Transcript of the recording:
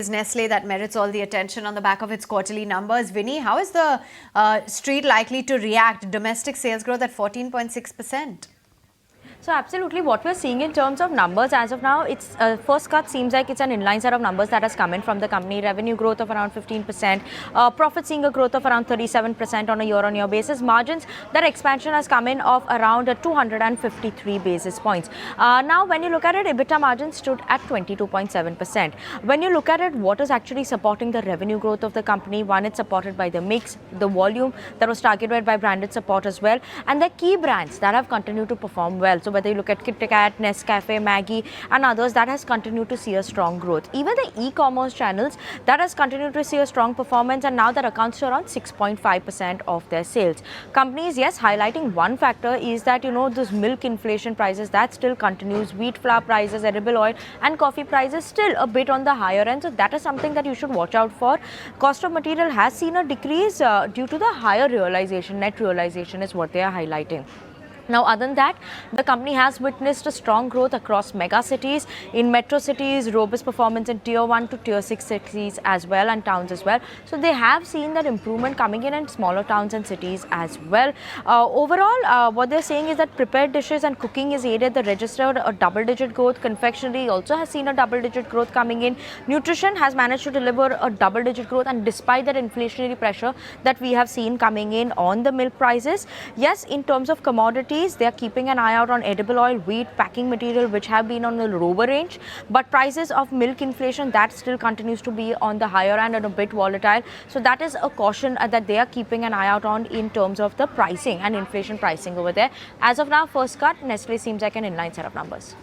Is Nestle that merits all the attention on the back of its quarterly numbers. Vinny, how is the street likely to react? Domestic sales growth at 14.6%. So absolutely, what we're seeing in terms of numbers as of now, it's first cut seems like it's an inline set of numbers that has come in from the company. Revenue growth of around 15%, profit seeing a growth of around 37% on a year-on-year basis. Margins, that expansion has come in of around 253 basis points. Now, when you look at it, EBITDA margin stood at 22.7%. When you look at it, what is actually supporting the revenue growth of the company? One, it's supported by the mix, the volume that was targeted by branded support as well, and the key brands that have continued to perform well. So whether you look at KitKat, Nescafe, Maggi and others, that has continued to see a strong growth. Even the e-commerce channels, that has continued to see a strong performance, and now that accounts to around 6.5% of their sales. Companies, yes, highlighting one factor is that, those milk inflation prices, that still continues. Wheat flour prices, edible oil and coffee prices still a bit on the higher end. So that is something that you should watch out for. Cost of material has seen a decrease due to the higher realization. Net realization is what they are highlighting. Now, other than that, the company has witnessed a strong growth across mega cities, in metro cities, robust performance in tier 1 to tier 6 cities as well, and towns as well. So they have seen that improvement coming in smaller towns and cities as well. Overall, what they're saying is that prepared dishes and cooking is aided. They registered a double-digit growth. Confectionery also has seen a double-digit growth coming in. Nutrition has managed to deliver a double-digit growth, and despite that inflationary pressure that we have seen coming in on the milk prices, yes, in terms of commodities, they are keeping an eye out on edible oil, wheat, packing material, which have been on the lower range. But prices of milk inflation, that still continues to be on the higher end and a bit volatile. So that is a caution that they are keeping an eye out on in terms of the pricing and inflation pricing over there. As of now, first cut, Nestle seems like an inline set of numbers.